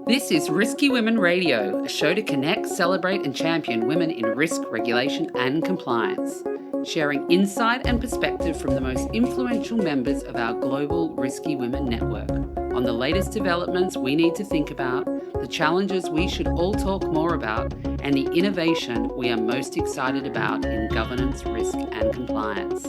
This is Risky Women Radio, a show to connect, celebrate and champion women in risk, regulation and compliance, sharing insight and perspective from the most influential members of our global Risky Women network on the latest developments we need to think about, the challenges we should all talk more about, and the innovation we are most excited about in governance, risk and compliance.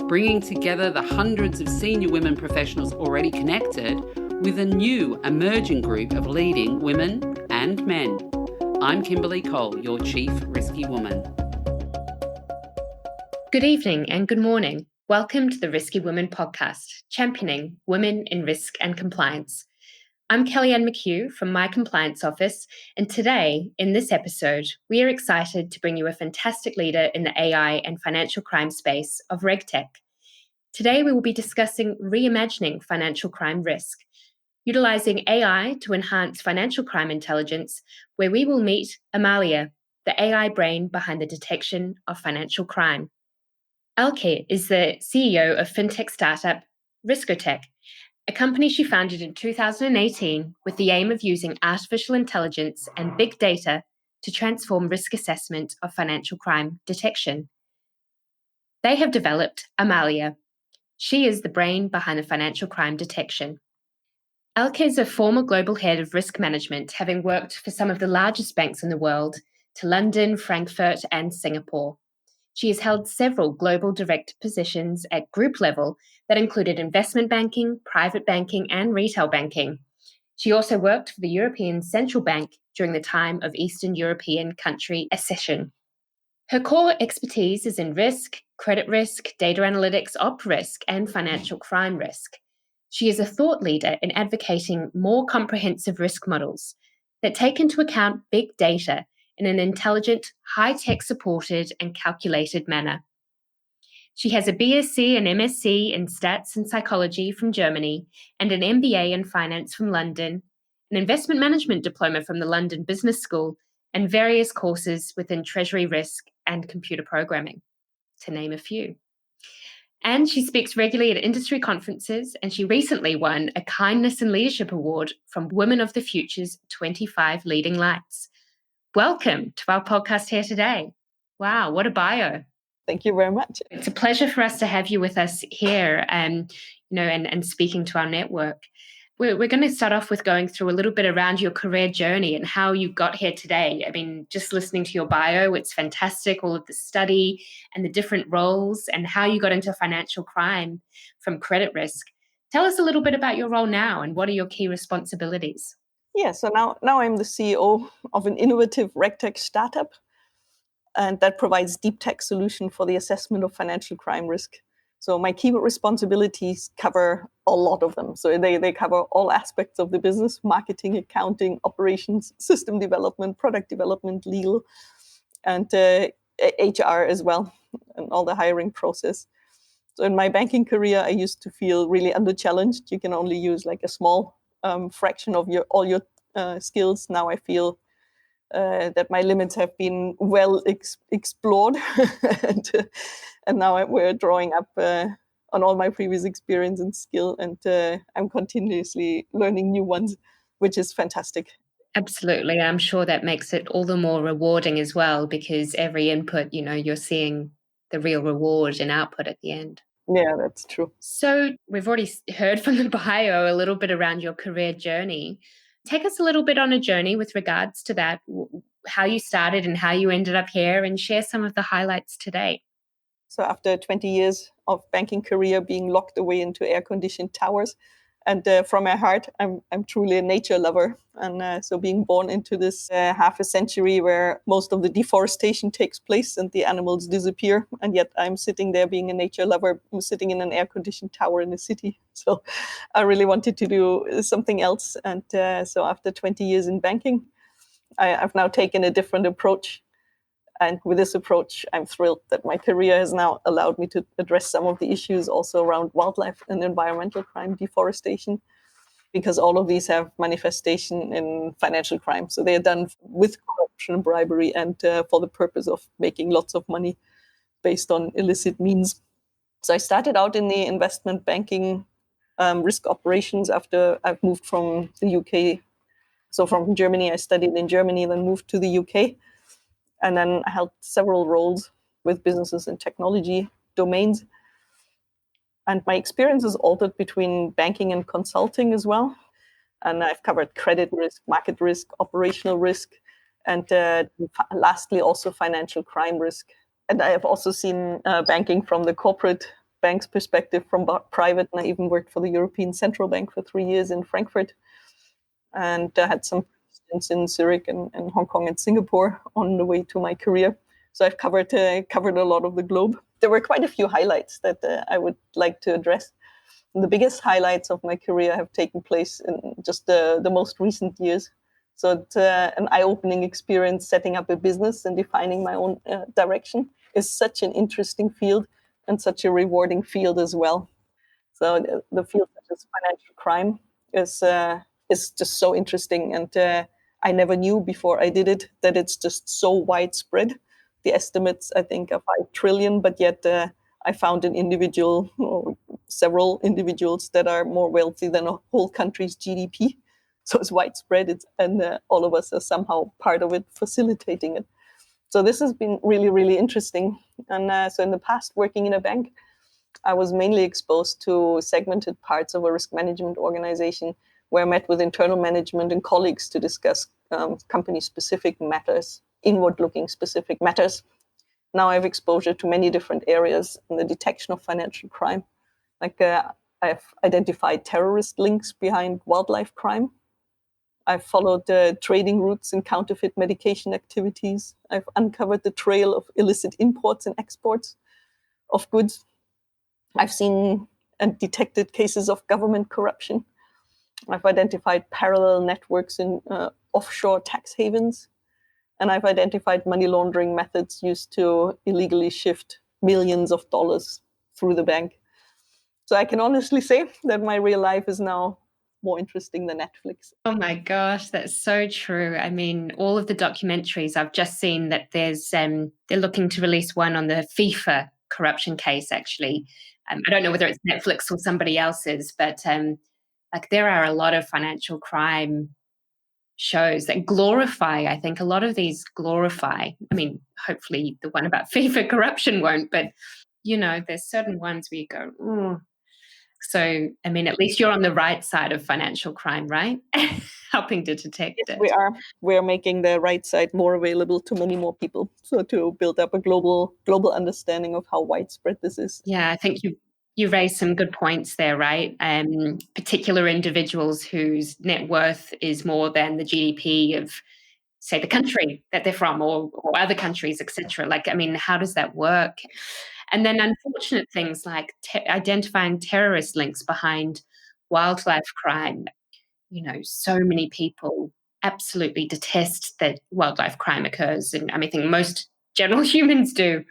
Bringing together the hundreds of senior women professionals already connected with a new emerging group of leading women and men. I'm Kimberly Cole, your Chief Risky Woman. Good evening and good morning. Welcome to the Risky Women podcast, championing women in risk and compliance. I'm Kellyanne McHugh from my compliance office, and today, in this episode, we are excited to bring you a fantastic leader in the AI and financial crime space of regtech. Today, we will be discussing reimagining financial crime risk, utilizing AI to enhance financial crime intelligence, where we will meet Amalia, the AI brain behind the detection of financial crime. Elke is the CEO of fintech startup RisikoTek, a company she founded in 2018 with the aim of using artificial intelligence and big data to transform risk assessment of financial crime detection. They have developed Amalia. She is the brain behind the financial crime detection. Elke is a former global head of risk management, having worked for some of the largest banks in the world, to London, Frankfurt, and Singapore. She has held several global direct positions at group level that included investment banking, private banking, and retail banking. She also worked for the European Central Bank during the time of Eastern European country accession. Her core expertise is in risk, credit risk, data analytics, op risk, and financial crime risk. She is a thought leader in advocating more comprehensive risk models that take into account big data in an intelligent, high-tech supported and calculated manner. She has a BSc and MSc in Stats and Psychology from Germany and an MBA in Finance from London, an Investment Management Diploma from the London Business School, and various courses within Treasury Risk and Computer Programming, to name a few. And she speaks regularly at industry conferences, and she recently won a Kindness and Leadership Award from Women of the Future's 25 Leading Lights. Welcome to our podcast here today. Wow, what a bio. Thank you very much. It's a pleasure for us to have you with us here and speaking to our network. We're going to start off with going through a little bit around your career journey and how you got here today. I mean, just listening to your bio, it's fantastic, all of the study and the different roles and how you got into financial crime from credit risk. Tell us a little bit about your role now and what are your key responsibilities? Yeah, so now I'm the CEO of an innovative regtech startup, and that provides deep tech solution for the assessment of financial crime risk. So my key responsibilities cover a lot of them. So they cover all aspects of the business: marketing, accounting, operations, system development, product development, legal, and HR as well, and all the hiring process. So in my banking career, I used to feel really under-challenged. You can only use like a small fraction of all your skills. Now I feel that my limits have been well explored, and now we're drawing up on all my previous experience and skill, and I'm continuously learning new ones, which is fantastic. Absolutely. I'm sure that makes it all the more rewarding as well, because every input, you're seeing the real reward and output at the end. Yeah, that's true. So we've already heard from the bio a little bit around your career journey. Take us a little bit on a journey with regards to that, how you started and how you ended up here, and share some of the highlights today. So after 20 years of banking career being locked away into air-conditioned towers, and from my heart, I'm truly a nature lover. And so being born into this half a century where most of the deforestation takes place and the animals disappear, and yet I'm sitting there being a nature lover, sitting in an air-conditioned tower in the city. So I really wanted to do something else. And so after 20 years in banking, I've now taken a different approach. And with this approach, I'm thrilled that my career has now allowed me to address some of the issues also around wildlife and environmental crime, deforestation, because all of these have manifestation in financial crime. So they are done with corruption, bribery, and for the purpose of making lots of money based on illicit means. So I started out in the investment banking risk operations after I've moved from the UK So from Germany, I studied in Germany, then moved to the UK, and then I held several roles with businesses in technology domains. And my experience is altered between banking and consulting as well. And I've covered credit risk, market risk, operational risk, and lastly, also financial crime risk. And I have also seen banking from the corporate bank's perspective, from private, and I even worked for the European Central Bank for 3 years in Frankfurt, and had some stints in Zurich and Hong Kong and Singapore on the way to my career. So I've covered a lot of the globe. There were quite a few highlights that I would like to address. The biggest highlights of my career have taken place in just the most recent years. So it's an eye-opening experience setting up a business and defining my own direction. Is such an interesting field and such a rewarding field as well. So the field such as financial crime is just so interesting, and I never knew before I did it that it's just so widespread. The estimates, I think, are 5 trillion, but yet I found an individual or several individuals that are more wealthy than a whole country's GDP. So it's widespread, and all of us are somehow part of it, facilitating it. So this has been really, really interesting. And so in the past, working in a bank, I was mainly exposed to segmented parts of a risk management organization where I met with internal management and colleagues to discuss company-specific matters, inward-looking specific matters. Now I have exposure to many different areas in the detection of financial crime. Like I've identified terrorist links behind wildlife crime. I've followed trading routes in counterfeit medication activities. I've uncovered the trail of illicit imports and exports of goods. I've seen and detected cases of government corruption. I've identified parallel networks in offshore tax havens. And I've identified money laundering methods used to illegally shift millions of dollars through the bank. So I can honestly say that my real life is now more interesting than Netflix. Oh my gosh, that's so true. I mean, all of the documentaries I've just seen that there's they're looking to release one on the FIFA corruption case, actually. I don't know whether it's Netflix or somebody else's, but like there are a lot of financial crime shows that glorify, I think a lot of these glorify, I mean, hopefully the one about FIFA corruption won't, but you know, there's certain ones where you go, oh. So, I mean, at least you're on the right side of financial crime, right? Helping to detect Yes, it. we are. We are making the right side more available to many more people. So to build up a global understanding of how widespread this is. Yeah, I think you raised some good points there, right? Particular individuals whose net worth is more than the GDP of, say, the country that they're from, or other countries, etc. Like, I mean, how does that work? And then unfortunate things like identifying terrorist links behind wildlife crime. You know, so many people absolutely detest that wildlife crime occurs. And I mean, I think most general humans do.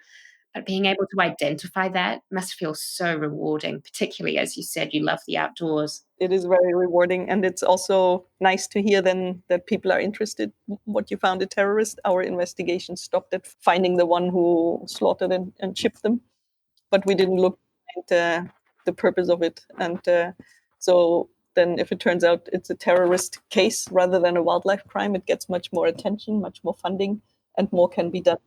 But being able to identify that must feel so rewarding, particularly as you said, you love the outdoors. It is very rewarding, and it's also nice to hear then that people are interested. What you found a terrorist, our investigation stopped at finding the one who slaughtered and shipped them, but we didn't look at the purpose of it. And so then if it turns out it's a terrorist case rather than a wildlife crime, it gets much more attention, much more funding, and more can be done.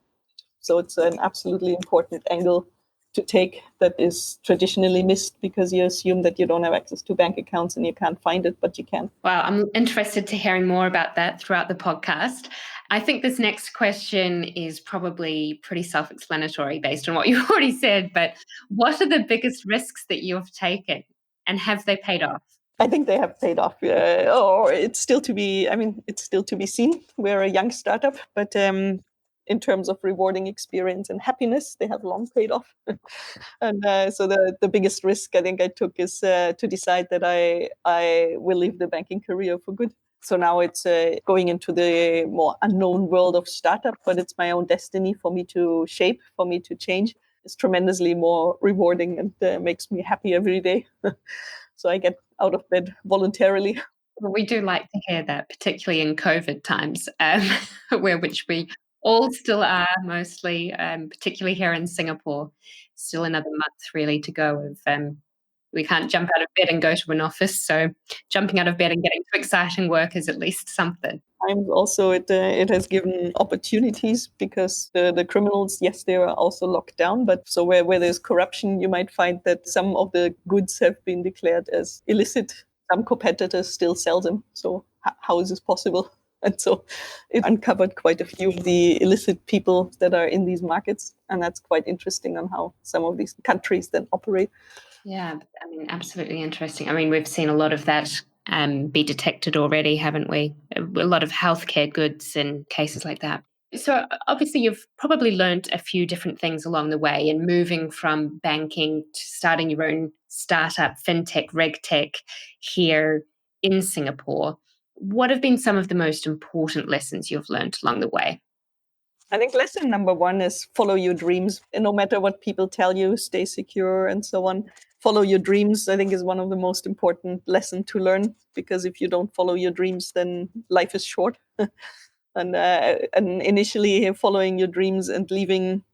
So it's an absolutely important angle to take that is traditionally missed, because you assume that you don't have access to bank accounts and you can't find it, but you can. Wow, I'm interested to hearing more about that throughout the podcast. I think this next question is probably pretty self-explanatory based on what you've already said, but what are the biggest risks that you've taken, and have they paid off? I think they have paid off. Or it's still to be, it's still to be seen. We're a young startup, but in terms of rewarding experience and happiness, they have long paid off. And so the biggest risk I think I took is to decide that I will leave the banking career for good. So now it's going into the more unknown world of startup, but it's my own destiny for me to shape, for me to change. It's tremendously more rewarding and makes me happy every day. So I get out of bed voluntarily. Well, we do like to hear that, particularly in COVID times, which we all still are mostly, particularly here in Singapore. Still another month really to go of We can't jump out of bed and go to an office. So jumping out of bed and getting to exciting work is at least something. And also it has given opportunities because the criminals, yes, they are also locked down, but so where there's corruption, you might find that some of the goods have been declared as illicit. Some competitors still sell them. So how is this possible? And so it uncovered quite a few of the illicit people that are in these markets. And that's quite interesting on how some of these countries then operate. Yeah, I mean, absolutely interesting. I mean, we've seen a lot of that be detected already, haven't we? A lot of healthcare goods and cases like that. So obviously you've probably learned a few different things along the way in moving from banking to starting your own startup, fintech, regtech here in Singapore. What have been some of the most important lessons you've learned along the way? I think lesson number one is follow your dreams. And no matter what people tell you, stay secure and so on. Follow your dreams, I think, is one of the most important lessons to learn, because if you don't follow your dreams, then life is short. And initially following your dreams and doing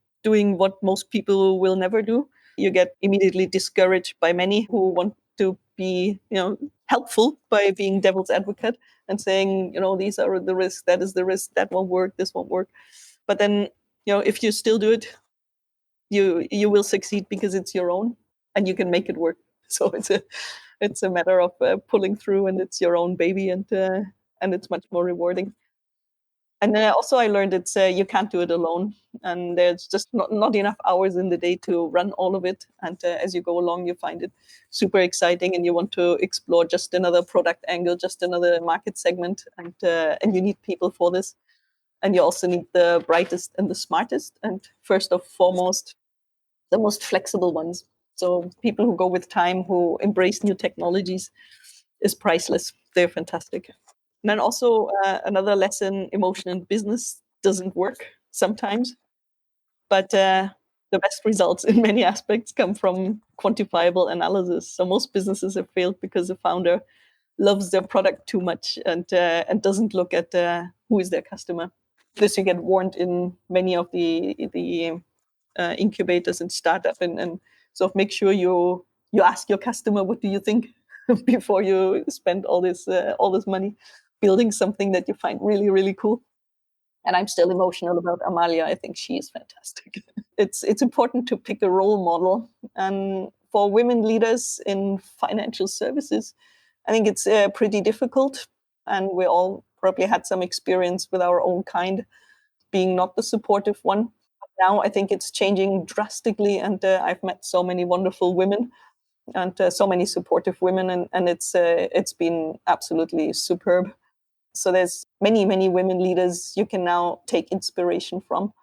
what most people will never do, you get immediately discouraged by many who want to be, helpful by being devil's advocate and saying, these are the risks, that is the risk, that won't work, this won't work. But then, if you still do it, you will succeed because it's your own and you can make it work. So it's a matter of pulling through, and it's your own baby, and it's much more rewarding. And then also I learned it's you can't do it alone, and there's just not enough hours in the day to run all of it. And as you go along, you find it super exciting, and you want to explore just another product angle, just another market segment, and you need people for this. And you also need the brightest and the smartest, and first and foremost, the most flexible ones. So people who go with time, who embrace new technologies, is priceless. They're fantastic. And then also another lesson, emotion in business doesn't work sometimes, but the best results in many aspects come from quantifiable analysis. So most businesses have failed because the founder loves their product too much and doesn't look at who is their customer. This you get warned in many of the incubators and startup, and so make sure you ask your customer, what do you think, before you spend all this money building something that you find really, really cool. And I'm still emotional about Amalia. I think she is fantastic. It's important to pick a role model, and for women leaders in financial services, I think it's pretty difficult, and we all probably had some experience with our own kind being not the supportive one. Now I think it's changing drastically, and I've met so many wonderful women and so many supportive women, and it's been absolutely superb. So there's many, many women leaders you can now take inspiration from,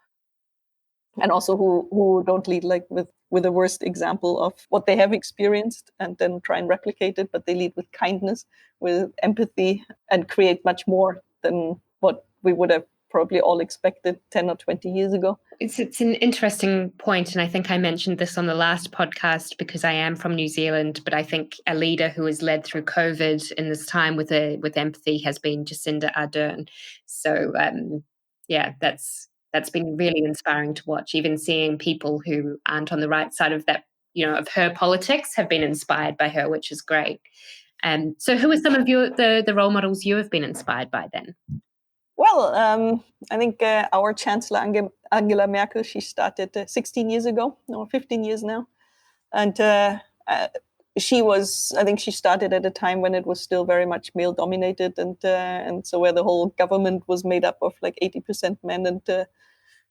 and also who don't lead like with the worst example of what they have experienced and then try and replicate it, but they lead with kindness, with empathy, and create much more than what we would have probably all expected 10 or 20 years ago. It's an interesting point, and I think I mentioned this on the last podcast because I am from New Zealand, but I think a leader who has led through COVID in this time with empathy has been Jacinda Ardern. So that's been really inspiring to watch. Even seeing people who aren't on the right side of that, of her politics, have been inspired by her, which is great. So who are some of the role models you have been inspired by then? Well, I think our Chancellor Angela Merkel, she started 16 years ago, or 15 years now. And I think she started at a time when it was still very much male dominated. And so where the whole government was made up of like 80% men and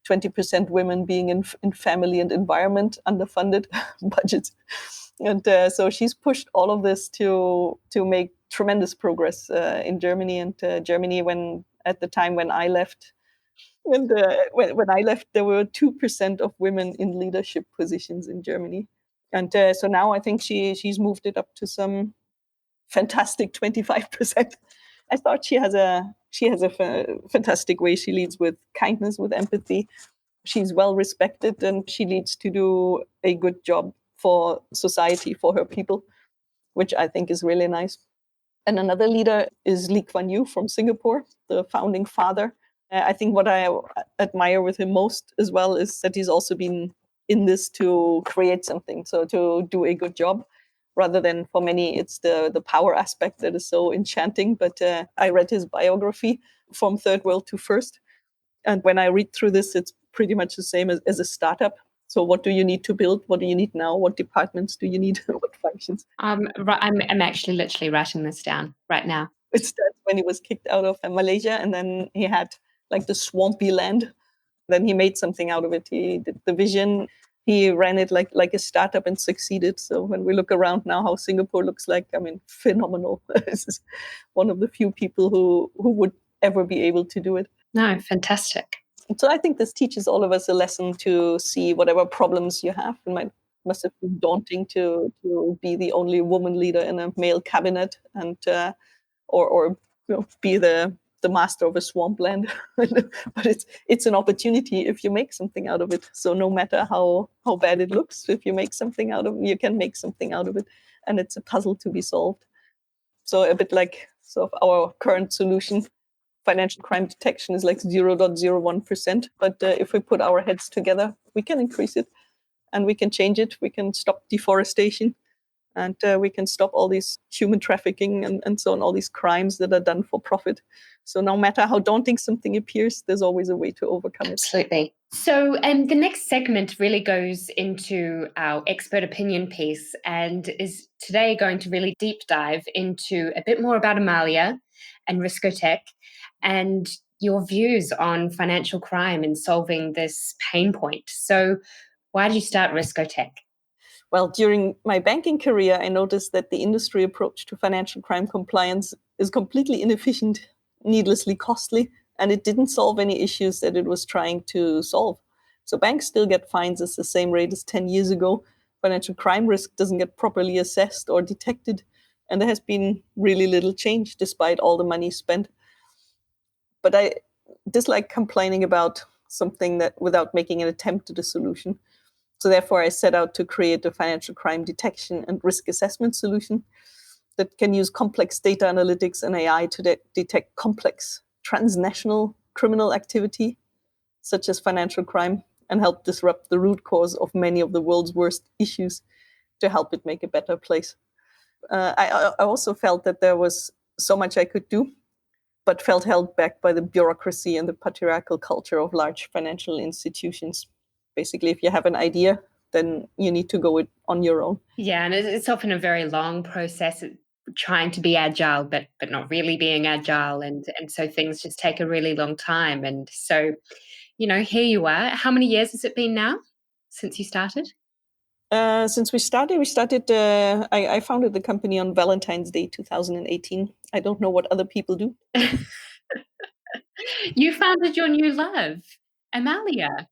20% women, being in family and environment, underfunded budgets. And so she's pushed all of this to make tremendous progress in Germany. And Germany, at the time when I left, when I left, there were 2% of women in leadership positions in Germany, and so now I think she's moved it up to some fantastic 25%. I thought she has a fantastic way. She leads with kindness, with empathy. She's well respected, and she leads to do a good job for society, for her people, which I think is really nice. And another leader is Lee Kuan Yew from Singapore, the founding father. I think what I admire with him most as well is that he's also been in this to create something, so to do a good job. rather than for many, it's the power aspect that is so enchanting. But I read his biography, From Third World to First. And when I read through this, it's pretty much the same as a startup. So what do you need to build? What do you need now? What departments do you need? What functions? I'm actually literally writing this down right now. It starts when he was kicked out of Malaysia, and then he had like the swampy land. Then he made something out of it. He did the vision. He ran it like a startup and succeeded. So when we look around now, how Singapore looks like, I mean, phenomenal. This is one of the few people who would ever be able to do it. No, fantastic. So I think this teaches all of us a lesson to see whatever problems you have. It must have been daunting to be the only woman leader in a male cabinet, and or be the master of a swampland. But it's an opportunity if you make something out of it. So no matter how bad it looks, if you make something out of it, you can make something out of it, and it's a puzzle to be solved. So a bit like sort of our current solution. Financial crime detection is like 0.01%. But if we put our heads together, we can increase it, and we can change it. We can stop deforestation, and we can stop all these human trafficking and so on, all these crimes that are done for profit. So no matter how daunting something appears, there's always a way to overcome it. Absolutely. So the next segment really goes into our expert opinion piece, and is today going to really deep dive into a bit more about Amalia and RisikoTek and your views on financial crime and solving this pain point. So why did you start RisikoTek? Well, during my banking career, I noticed that the industry approach to financial crime compliance is completely inefficient, needlessly costly, and it didn't solve any issues that it was trying to solve. So banks still get fines at the same rate as 10 years ago. Financial crime risk doesn't get properly assessed or detected, and there has been really little change despite all the money spent. But I dislike complaining about something that without making an attempt at a solution. So therefore, I set out to create a financial crime detection and risk assessment solution that can use complex data analytics and AI to detect complex transnational criminal activity, such as financial crime, and help disrupt the root cause of many of the world's worst issues to help it make a better place. I also felt that there was so much I could do, but felt held back by the bureaucracy and the patriarchal culture of large financial institutions. Basically, if you have an idea, then you need to go it on your own. Yeah, and it's often a very long process, trying to be agile, but not really being agile, and so things just take a really long time. And so, here you are. How many years has it been now since you started? Since we started, I founded the company on Valentine's Day 2018. I don't know what other people do. You founded your new love, Amalia.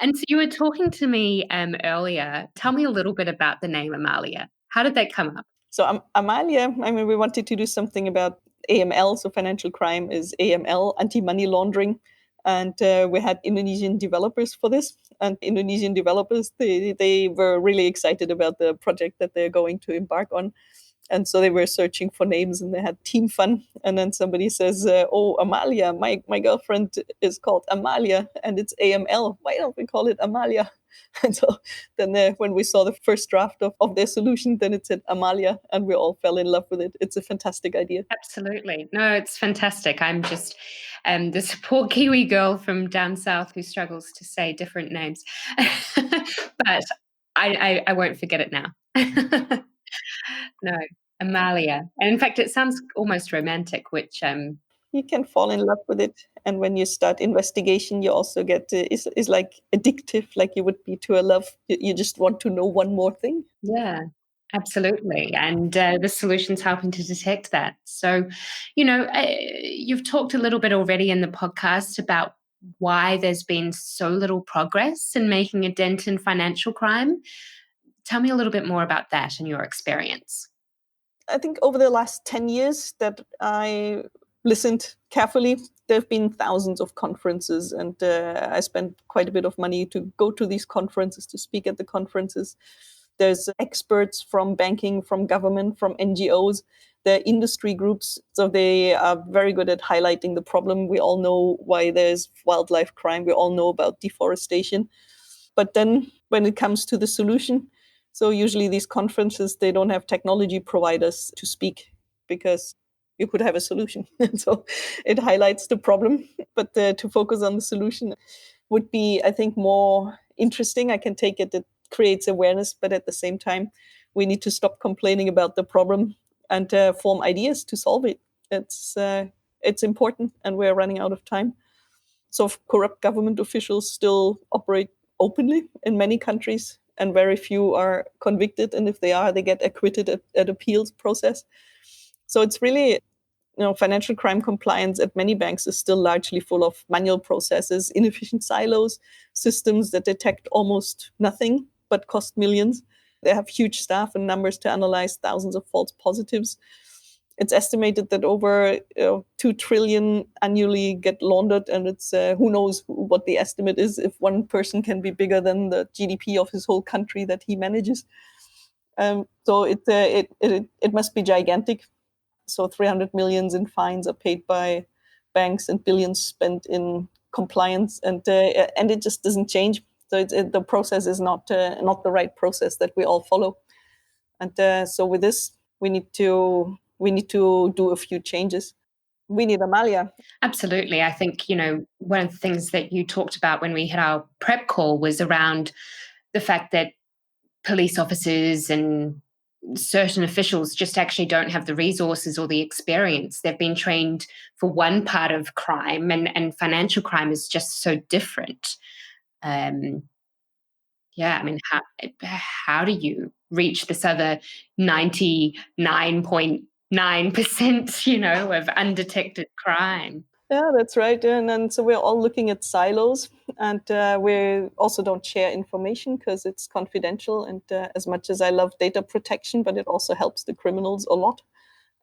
And so you were talking to me earlier. Tell me a little bit about the name Amalia. How did that come up? So Amalia, I mean, we wanted to do something about AML. So financial crime is AML, anti-money laundering. And we had Indonesian developers for this. And Indonesian developers, they were really excited about the project that they're going to embark on. And so they were searching for names, and they had team fun. And then somebody says, oh, Amalia, my girlfriend is called Amalia, and it's AML. Why don't we call it Amalia? And so then when we saw the first draft of their solution, then it said Amalia, and we all fell in love with it. It's a fantastic idea. Absolutely. No, it's fantastic. I'm just this poor Kiwi girl from down south who struggles to say different names. But I won't forget it now. No, Amalia. And in fact, it sounds almost romantic, which you can fall in love with it. And when you start investigation, you also get it's like addictive, like you would be to a love. You just want to know one more thing. Yeah, absolutely. And the solution's helping to detect that. So, you've talked a little bit already in the podcast about why there's been so little progress in making a dent in financial crime. Tell me a little bit more about that and your experience. I think over the last 10 years that I listened carefully, there have been thousands of conferences, and I spent quite a bit of money to go to these conferences, to speak at the conferences. There's experts from banking, from government, from NGOs, there are industry groups. So they are very good at highlighting the problem. We all know why there's wildlife crime. We all know about deforestation. But then when it comes to the solution, So usually these conferences, they don't have technology providers to speak because you could have a solution. And so it highlights the problem, but to focus on the solution would be, I think, more interesting. I can take it. It creates awareness, but at the same time, we need to stop complaining about the problem and form ideas to solve it. It's important, and we're running out of time. So corrupt government officials still operate openly in many countries, and very few are convicted. And if they are, they get acquitted at appeals process. So it's really, financial crime compliance at many banks is still largely full of manual processes, inefficient silos, systems that detect almost nothing but cost millions. They have huge staff and numbers to analyze thousands of false positives. It's estimated that over 2 trillion annually get laundered, and it's who knows what the estimate is if one person can be bigger than the GDP of his whole country that he manages. So it must be gigantic. So 300 millions in fines are paid by banks and billions spent in compliance, and it just doesn't change. So the process is not the right process that we all follow. And so with this, we need to do a few changes. We need Amalia. Absolutely. I think, one of the things that you talked about when we had our prep call was around the fact that police officers and certain officials just actually don't have the resources or the experience. They've been trained for one part of crime, and financial crime is just so different. Yeah, I mean, how do you reach this other 99.9%, of undetected crime? Yeah, that's right. And then so we're all looking at silos, and we also don't share information because it's confidential. And as much as I love data protection, but it also helps the criminals a lot.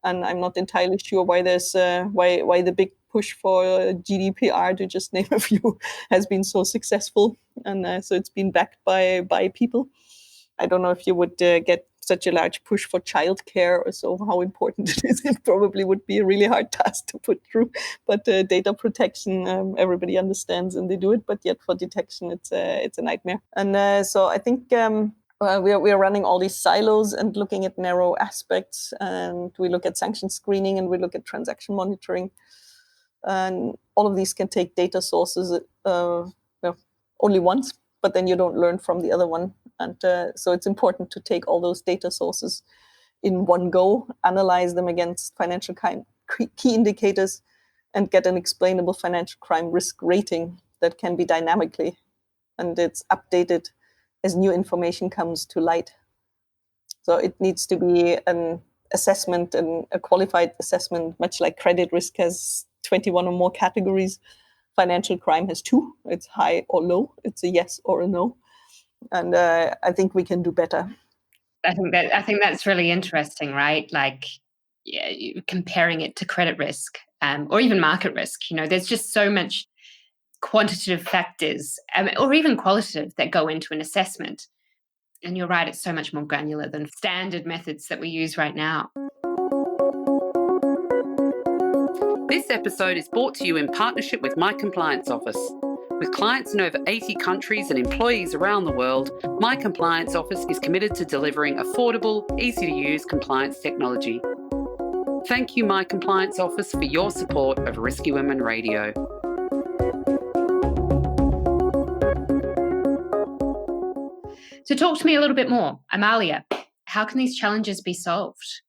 And I'm not entirely sure why there's why the big push for GDPR, to just name a few, has been so successful. And so it's been backed by people. I don't know if you would get such a large push for childcare or so, how important it is. It probably would be a really hard task to put through. But data protection, everybody understands and they do it. But yet for detection, it's a nightmare. And so I think we are running all these silos and looking at narrow aspects. And we look at sanction screening and we look at transaction monitoring. And all of these can take data sources only once, but then you don't learn from the other one. And so it's important to take all those data sources in one go, analyze them against financial crime key indicators, and get an explainable financial crime risk rating that can be dynamically, and it's updated as new information comes to light. So it needs to be an assessment, and a qualified assessment, much like credit risk has 21 or more categories. Financial crime has 2. It's high or low. It's a yes or a no. And I think we can do better. I think that's really interesting, right? Like, comparing it to credit risk, or even market risk. There's just so much quantitative factors, or even qualitative, that go into an assessment. And you're right, it's so much more granular than standard methods that we use right now. This episode is brought to you in partnership with My Compliance Office. With clients in over 80 countries and employees around the world, My Compliance Office is committed to delivering affordable, easy-to-use compliance technology. Thank you, My Compliance Office, for your support of Risky Women Radio. So talk to me a little bit more. Amalia, how can these challenges be solved?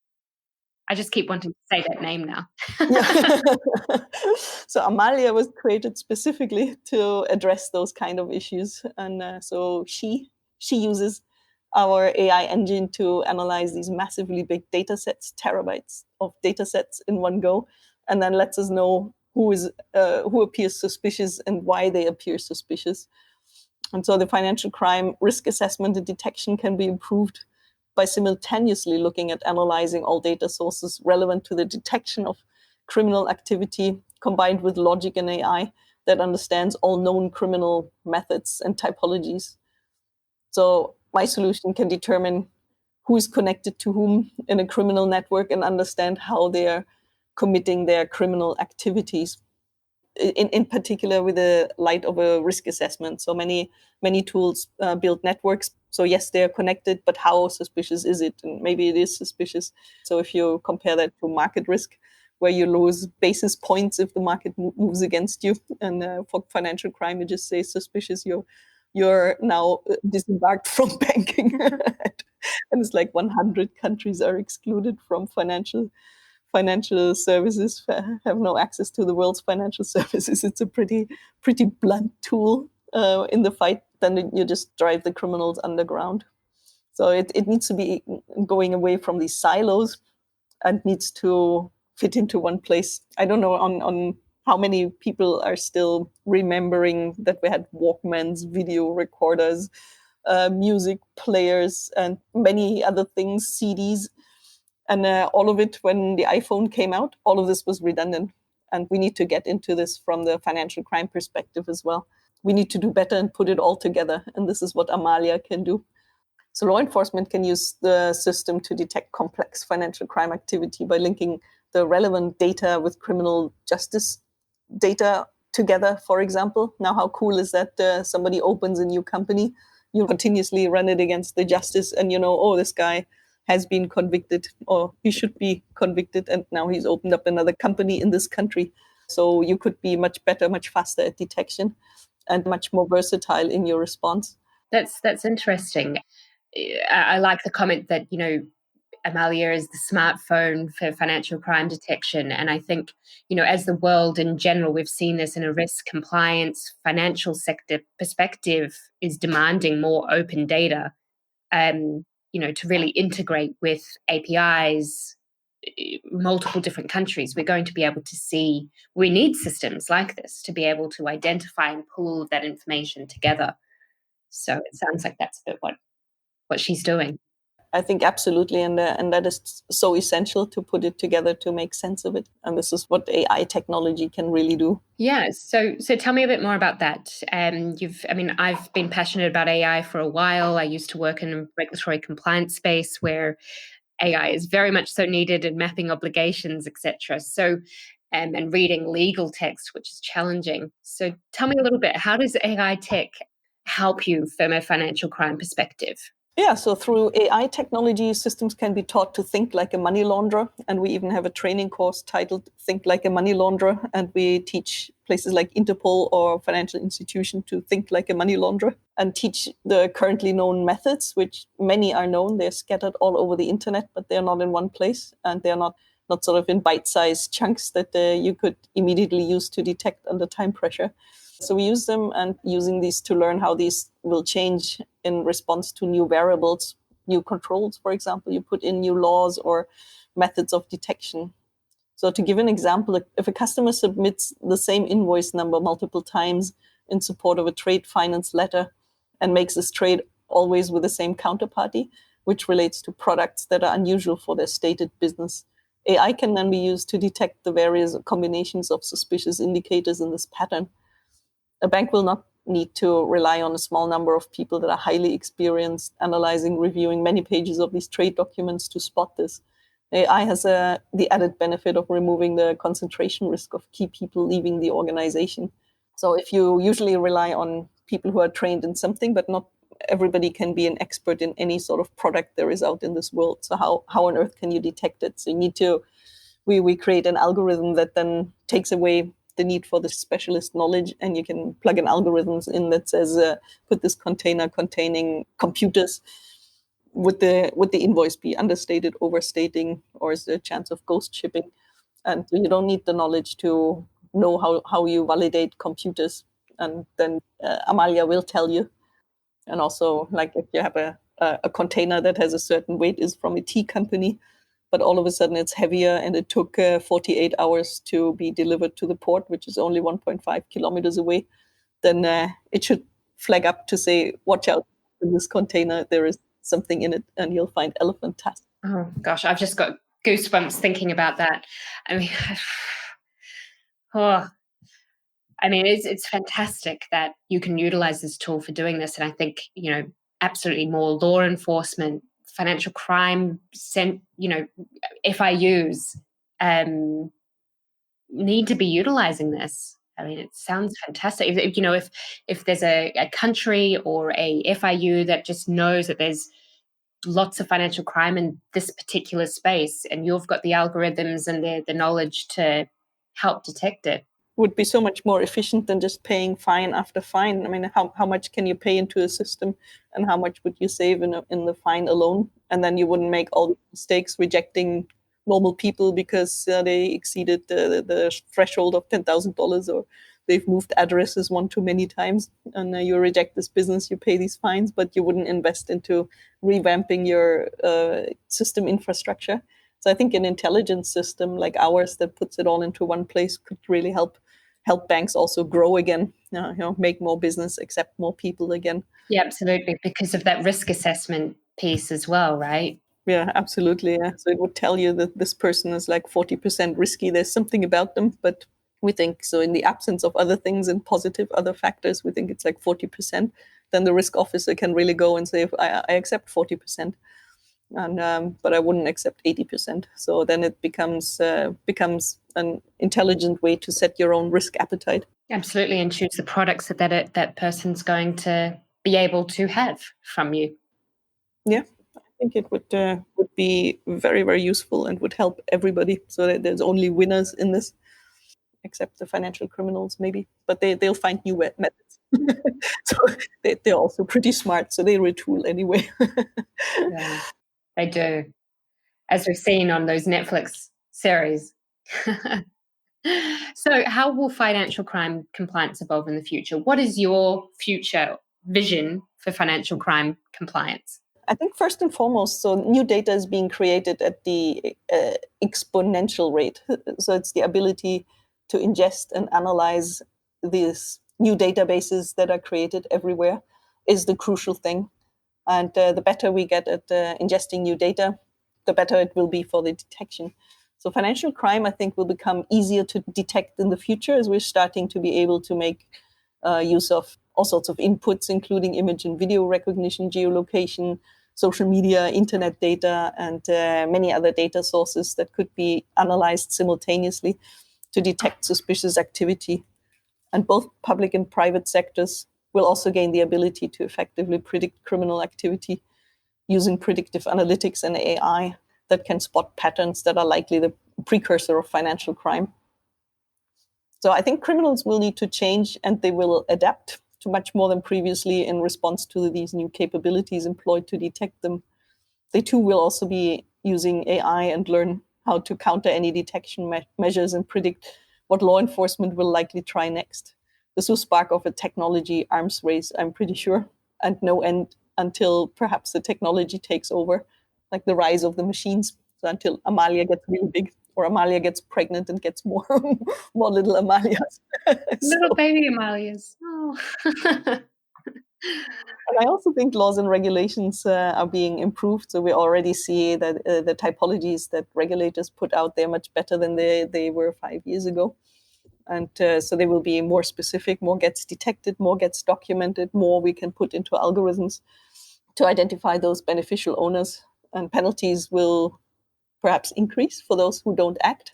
I just keep wanting to say that name now. So Amalia was created specifically to address those kind of issues. And so she uses our AI engine to analyze these massively big data sets, terabytes of data sets in one go, and then lets us know who appears suspicious and why they appear suspicious. And so the financial crime risk assessment and detection can be improved by simultaneously looking at analyzing all data sources relevant to the detection of criminal activity, combined with logic and AI that understands all known criminal methods and typologies. So my solution can determine who is connected to whom in a criminal network and understand how they are committing their criminal activities. in particular with the light of a risk assessment. So many tools build networks. So yes, they're connected, but how suspicious is it? And maybe it is suspicious. So if you compare that to market risk, where you lose basis points if the market moves against you, and for financial crime, you just say suspicious. You're now disembarked from banking, and it's like 100 countries are excluded from financial services, have no access to the world's financial services. It's a pretty blunt tool in the fight. Then you just drive the criminals underground. So it needs to be going away from these silos and needs to fit into one place. I don't know on how many people are still remembering that we had Walkmans, video recorders, music players, and many other things, CDs. And all of it, when the iPhone came out, all of this was redundant. And we need to get into this from the financial crime perspective as well. We need to do better and put it all together. And this is what Amalia can do. So law enforcement can use the system to detect complex financial crime activity by linking the relevant data with criminal justice data together, for example. Now, how cool is that? Somebody opens a new company, you continuously run it against the justice, and oh, this guy has been convicted, or he should be convicted, and now he's opened up another company in this country. So you could be much better, much faster at detection, and much more versatile in your response. That's interesting. I like the comment that, Amalia is the smartphone for financial crime detection. And I think, as the world in general, we've seen this in a risk compliance financial sector perspective, is demanding more open data, to really integrate with APIs, multiple different countries. We're going to be able to see, we need systems like this to be able to identify and pull that information together. So it sounds like that's a bit what she's doing. I think absolutely, and that is so essential to put it together to make sense of it. And this is what AI technology can really do. Yeah. So tell me a bit more about that. I've been passionate about AI for a while. I used to work in a regulatory compliance space where AI is very much so needed in mapping obligations, etc. So, and reading legal text, which is challenging. So tell me a little bit, how does AI tech help you from a financial crime perspective? Yeah, so through AI technology, systems can be taught to think like a money launderer. And we even have a training course titled Think Like a Money Launderer. And we teach places like Interpol or financial institution to think like a money launderer and teach the currently known methods, which many are known. They're scattered all over the internet, but they're not in one place. And they're not sort of in bite-sized chunks that you could immediately use to detect under time pressure. So we use them, and using these to learn how these will change in response to new variables, new controls, for example. You put in new laws or methods of detection. So to give an example, if a customer submits the same invoice number multiple times in support of a trade finance letter and makes this trade always with the same counterparty, which relates to products that are unusual for their stated business, AI can then be used to detect the various combinations of suspicious indicators in this pattern. A bank will not need to rely on a small number of people that are highly experienced analyzing, reviewing many pages of these trade documents to spot this. AI has the added benefit of removing the concentration risk of key people leaving the organization. So if you usually rely on people who are trained in something, but not everybody can be an expert in any sort of product there is out in this world. So how on earth can you detect it? So you need to, we create an algorithm that then takes away the need for the specialist knowledge, and you can plug in algorithms in that says, put this container containing computers. Would the invoice be understated, overstating, or is there a chance of ghost shipping? And so you don't need the knowledge to know how you validate computers. And then Amalia will tell you. And also, like if you have a container that has a certain weight, is from a tea company, but all of a sudden it's heavier and it took 48 hours to be delivered to the port, which is only 1.5 kilometers away, then it should flag up to say, watch out, in this container there is something in it, and you'll find elephant tusk. Oh gosh, I've just got goosebumps thinking about that. I mean, it's fantastic that you can utilize this tool for doing this. And I think, absolutely more law enforcement, financial crime, FIUs need to be utilizing this. I mean, it sounds fantastic. If there's a country or a FIU that just knows that there's lots of financial crime in this particular space, and you've got the algorithms and the knowledge to help detect it. Would be so much more efficient than just paying fine after fine. I mean, how much can you pay into a system, and how much would you save in the fine alone? And then you wouldn't make all the mistakes rejecting normal people because they exceeded the threshold of $10,000, or they've moved addresses one too many times, and you reject this business, you pay these fines, but you wouldn't invest into revamping your system infrastructure. So I think an intelligence system like ours that puts it all into one place could really help banks also grow again, make more business, accept more people again. Yeah, absolutely, because of that risk assessment piece as well, right? Yeah, absolutely. Yeah. So it would tell you that this person is like 40% risky. There's something about them, but we think so in the absence of other things and positive other factors, we think it's like 40%. Then the risk officer can really go and say, I accept 40%. And but I wouldn't accept 80%. So then it becomes an intelligent way to set your own risk appetite. Absolutely, and choose the products that person's going to be able to have from you. Yeah, I think it would be very, very useful and would help everybody. So that there's only winners in this, except the financial criminals, maybe. But they'll find new methods. So they're also pretty smart. So they retool anyway. Yeah, they do, as we've seen on those Netflix series. So how will financial crime compliance evolve in the future? What is your future vision for financial crime compliance? I think first and foremost, so new data is being created at the exponential rate. So it's the ability to ingest and analyze these new databases that are created everywhere is the crucial thing. And the better we get at ingesting new data, the better it will be for the detection. So financial crime, I think, will become easier to detect in the future as we're starting to be able to make use of all sorts of inputs, including image and video recognition, geolocation, social media, internet data, and many other data sources that could be analyzed simultaneously to detect suspicious activity. And both public and private sectors will also gain the ability to effectively predict criminal activity using predictive analytics and AI that can spot patterns that are likely the precursor of financial crime. So I think criminals will need to change, and they will adapt to much more than previously in response to these new capabilities employed to detect them. They too will also be using AI and learn how to counter any detection measures and predict what law enforcement will likely try next. This will spark off a technology arms race, I'm pretty sure, and no end until perhaps the technology takes over, like the rise of the machines. So until Amalia gets really big, or Amalia gets pregnant and gets more more little Amalias. Little baby Amalias. Oh. And I also think laws and regulations are being improved. So we already see that the typologies that regulators put out there much better than they were 5 years ago. And so they will be more specific, more gets detected, more gets documented, more we can put into algorithms to identify those beneficial owners. And penalties will perhaps increase for those who don't act.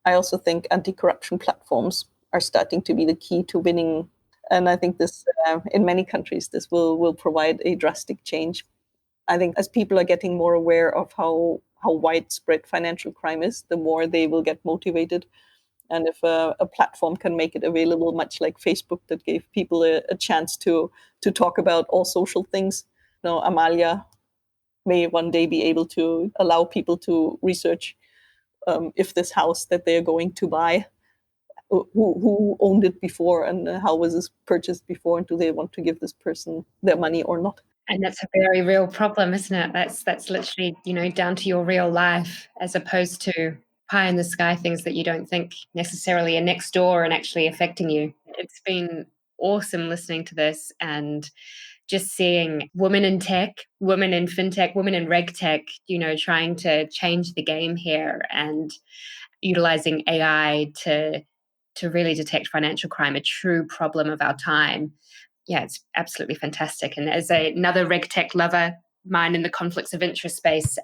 I also think anti-corruption platforms are starting to be the key to winning. And I think this, in many countries, this will provide a drastic change. I think as people are getting more aware of how widespread financial crime is, the more they will get motivated. And if a platform can make it available, much like Facebook, that gave people a chance to talk about all social things, Amalia may one day be able to allow people to research if this house that they're going to buy, who owned it before, and how was this purchased before, and do they want to give this person their money or not? And that's a very real problem, isn't it? That's literally, down to your real life, as opposed to pie in the sky things that you don't think necessarily are next door and actually affecting you. It's been awesome listening to this and just seeing women in tech, women in fintech, women in regtech, trying to change the game here and utilizing AI to really detect financial crime, a true problem of our time. Yeah, it's absolutely fantastic. And as another regtech lover, mine in the conflicts of interest space,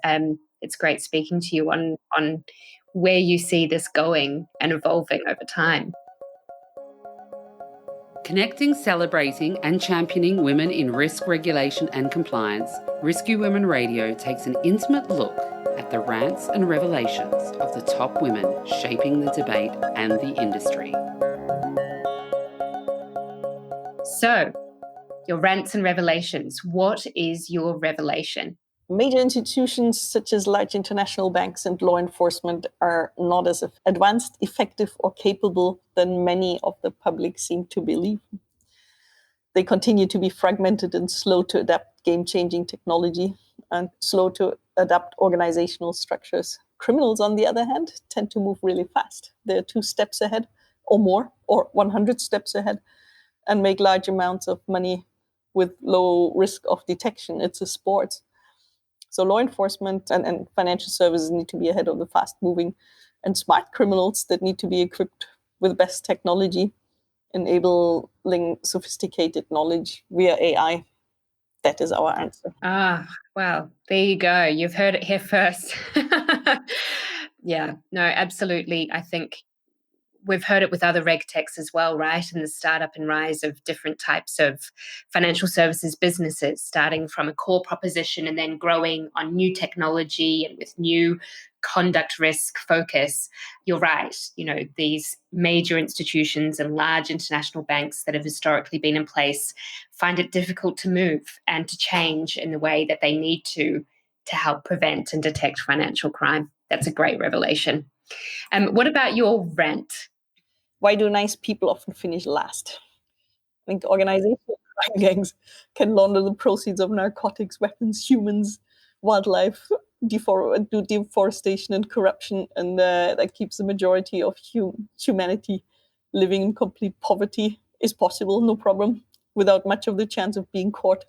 it's great speaking to you on where you see this going and evolving over time. Connecting, celebrating, and championing women in risk regulation and compliance, Risky Women Radio takes an intimate look at the rants and revelations of the top women shaping the debate and the industry. So, your rants and revelations. What is your revelation? Major institutions such as large international banks and law enforcement are not as advanced, effective, or capable than many of the public seem to believe. They continue to be fragmented and slow to adapt game-changing technology and slow to adapt organizational structures. Criminals, on the other hand, tend to move really fast. They're 2 steps ahead or more, or 100 steps ahead, and make large amounts of money with low risk of detection. It's a sport. So law enforcement and financial services need to be ahead of the fast-moving and smart criminals that need to be equipped with best technology, enabling sophisticated knowledge via AI. That is our answer. Well, there you go. You've heard it here first. Yeah, no, absolutely. I think we've heard it with other regtechs as well, right? And the startup and rise of different types of financial services businesses, starting from a core proposition and then growing on new technology and with new conduct risk focus. You're right. These major institutions and large international banks that have historically been in place find it difficult to move and to change in the way that they need to help prevent and detect financial crime. That's a great revelation. What about your rant? Why do nice people often finish last? I think organizational crime gangs can launder the proceeds of narcotics, weapons, humans, wildlife, do deforestation and corruption, and that keeps the majority of humanity living in complete poverty. Is possible, no problem, without much of the chance of being caught.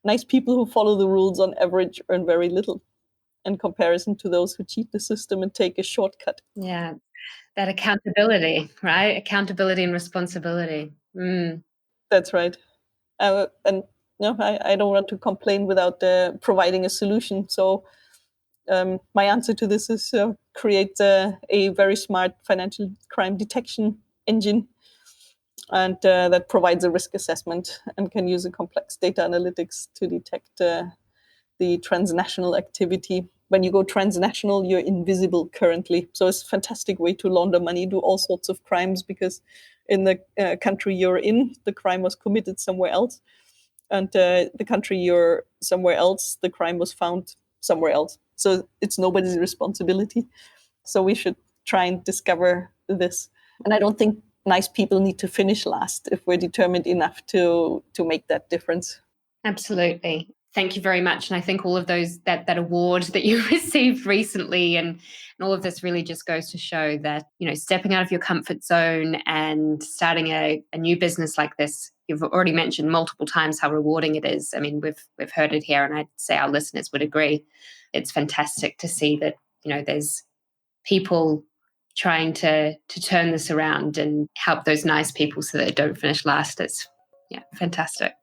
Nice people who follow the rules on average earn very little in comparison to those who cheat the system and take a shortcut. Yeah, that accountability, right? Accountability and responsibility. That's right. And no, I don't want to complain without providing a solution. So my answer to this is create a very smart financial crime detection engine, and that provides a risk assessment and can use a complex data analytics to detect the transnational activity. When you go transnational, you're invisible currently. So it's a fantastic way to launder money, do all sorts of crimes, because in the country you're in, the crime was committed somewhere else. And the country you're somewhere else, the crime was found somewhere else. So it's nobody's responsibility. So we should try and discover this. And I don't think nice people need to finish last if we're determined enough to make that difference. Absolutely. Thank you very much. And I think all of those, that award that you received recently and all of this really just goes to show that, stepping out of your comfort zone and starting a new business like this, you've already mentioned multiple times how rewarding it is. I mean, we've heard it here, and I'd say our listeners would agree. It's fantastic to see that, there's people trying to turn this around and help those nice people so that they don't finish last. It's fantastic.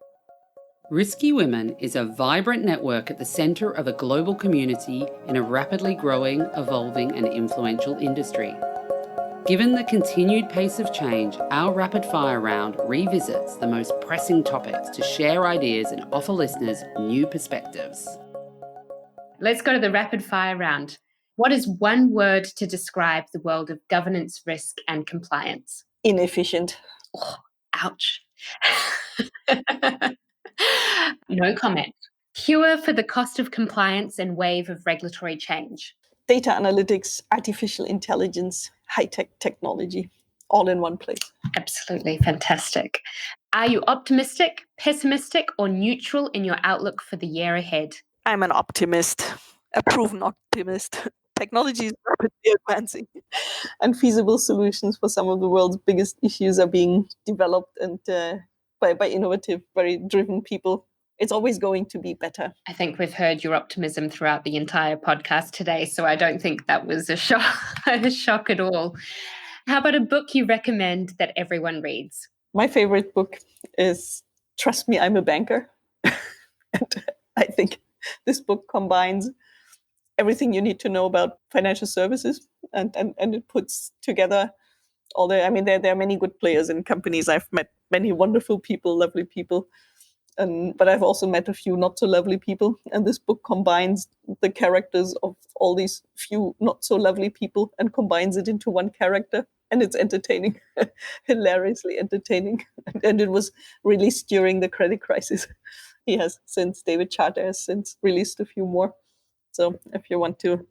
Risky Women is a vibrant network at the centre of a global community in a rapidly growing, evolving and influential industry. Given the continued pace of change, our rapid fire round revisits the most pressing topics to share ideas and offer listeners new perspectives. Let's go to the rapid fire round. What is one word to describe the world of governance, risk and compliance? Inefficient. Oh, ouch. No comment. Cure for the cost of compliance and wave of regulatory change. Data analytics, artificial intelligence, high-tech technology, all in one place. Absolutely fantastic. Are you optimistic, pessimistic, or neutral in your outlook for the year ahead? I'm an optimist, a proven optimist. Technology is rapidly advancing, and feasible solutions for some of the world's biggest issues are being developed and by innovative, very driven people. It's always going to be better. I think we've heard your optimism throughout the entire podcast today, so I don't think that was a shock at all. How about a book you recommend that everyone reads? My favorite book is Trust Me, I'm a Banker. And I think this book combines everything you need to know about financial services, and it puts together Although, I mean, there are many good players in companies. I've met many wonderful people, lovely people. But I've also met a few not so lovely people. And this book combines the characters of all these few not so lovely people and combines it into one character. And it's entertaining, hilariously entertaining. And it was released during the credit crisis. David Charter has since released a few more. So if you want to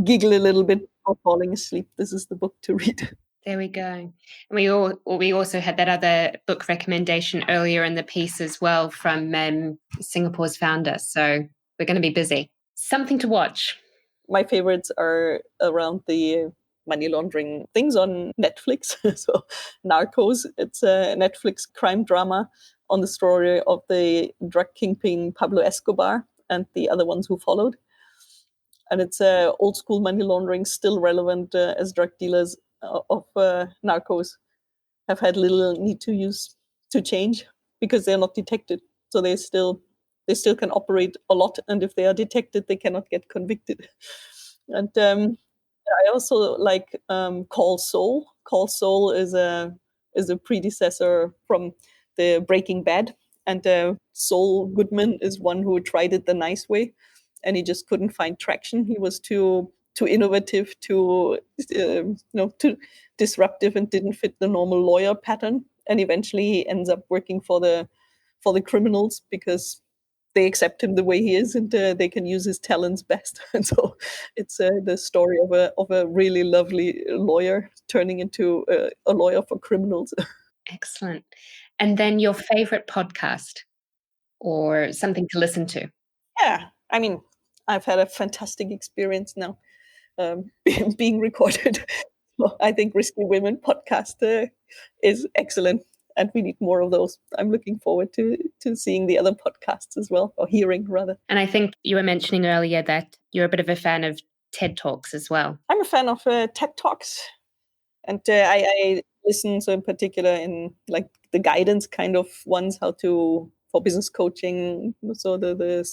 giggle a little bit before falling asleep, this is the book to read. There we go. And we also had that other book recommendation earlier in the piece as well from Singapore's founder. So we're going to be busy. Something to watch. My favorites are around the money laundering things on Netflix. So Narcos, it's a Netflix crime drama on the story of the drug kingpin Pablo Escobar and the other ones who followed. And it's old school money laundering, still relevant as drug dealers of narcos have had little need to change because they're not detected. So they still can operate a lot. And if they are detected, they cannot get convicted. And I also like Call Saul. Call Saul is a predecessor from the Breaking Bad. And Saul Goodman is one who tried it the nice way, and he just couldn't find traction. He was too innovative, too disruptive, and didn't fit the normal lawyer pattern. And eventually, he ends up working for the criminals because they accept him the way he is, and they can use his talents best. And so, it's the story of a really lovely lawyer turning into a lawyer for criminals. Excellent. And then your favorite podcast or something to listen to? Yeah, I mean, I've had a fantastic experience now being recorded. So I think Risky Women podcast is excellent, and we need more of those. I'm looking forward to seeing the other podcasts as well, or hearing rather. And I think you were mentioning earlier that you're a bit of a fan of TED Talks as well. I'm a fan of TED Talks, and I listen, so in particular in like the guidance kind of ones, for business coaching. So the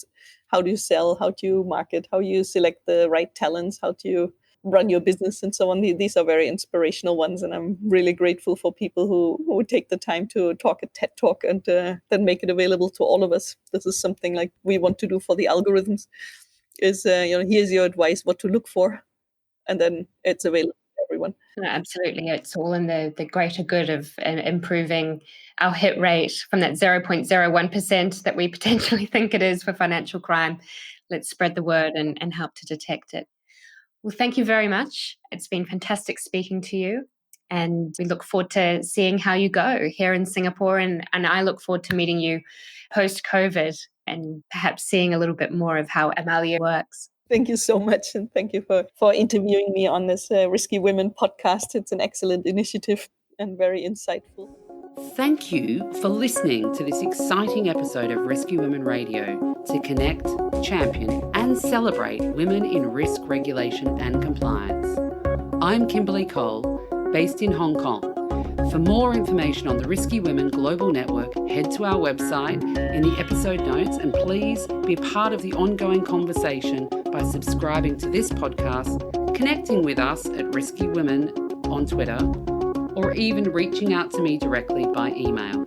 how do you sell, how do you market, how you select the right talents, how do you run your business, and so on. These are very inspirational ones, and I'm really grateful for people who take the time to talk a TED Talk and then make it available to all of us. This is something like we want to do for the algorithms. Is here's your advice what to look for, and then it's available to everyone. No, absolutely. It's all in the greater good of improving our hit rate from that 0.01% that we potentially think it is for financial crime. Let's spread the word and help to detect it. Well, thank you very much. It's been fantastic speaking to you. And we look forward to seeing how you go here in Singapore. And I look forward to meeting you post-COVID and perhaps seeing a little bit more of how Amalia works. Thank you so much. And thank you for interviewing me on this Risky Women podcast. It's an excellent initiative and very insightful. Thank you for listening to this exciting episode of Risky Women Radio to connect, champion, and celebrate women in risk regulation and compliance. I'm Kimberly Cole, based in Hong Kong. For more information on the Risky Women Global Network, head to our website in the episode notes, and please be a part of the ongoing conversation by subscribing to this podcast, connecting with us at Risky Women on Twitter, or even reaching out to me directly by email.